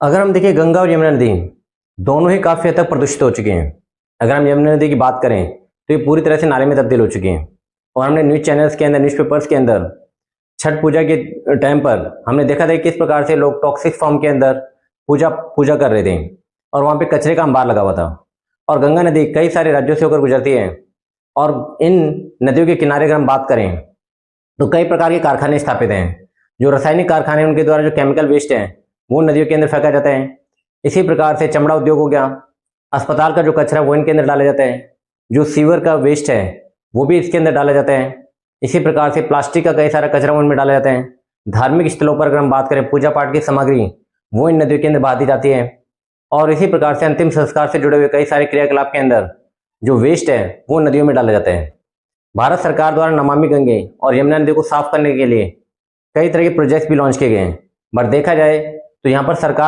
अगर हम देखें गंगा और यमुना नदी दोनों ही काफ़ी हद तक प्रदूषित हो चुके हैं। अगर हम यमुना नदी की बात करें तो ये पूरी तरह से नाले में तब्दील हो चुकी हैं। और हमने न्यूज़ चैनल्स के अंदर, न्यूज़पेपर्स के अंदर छठ पूजा के टाइम पर हमने देखा था कि किस प्रकार से लोग टॉक्सिक फॉर्म के अंदर पूजा पूजा कर रहे थे और वहाँ पे कचरे का अंबार लगा हुआ था। और गंगा नदी कई सारे राज्यों से होकर गुजरती है और इन नदियों के किनारे अगर हम बात करें तो कई प्रकार के कारखाने स्थापित हैं। जो रासायनिक कारखाने हैं उनके द्वारा जो केमिकल वेस्ट है वो नदियों के अंदर फेंका जाता है। इसी प्रकार से चमड़ा उद्योग हो गया, अस्पताल का जो कचरा वो इनके अंदर डाला जाता है, जो सीवर का वेस्ट है वो भी इसके अंदर डाला जाता है। इसी प्रकार से प्लास्टिक का कई सारा कचरा उनमें डाला जाता है। धार्मिक स्थलों पर अगर हम बात करें, पूजा पाठ की सामग्री वो इन नदियों के अंदर बहा दी जाती है। और इसी प्रकार से अंतिम संस्कार से जुड़े हुए कई सारे क्रियाकलाप के अंदर जो वेस्ट है वो नदियों में डाला जाता है। भारत सरकार द्वारा नमामि गंगे और यमुना नदी को साफ करने के लिए कई तरह के प्रोजेक्ट्स भी लॉन्च किए गए हैं। बट देखा जाए तो यहाँ पर सरकार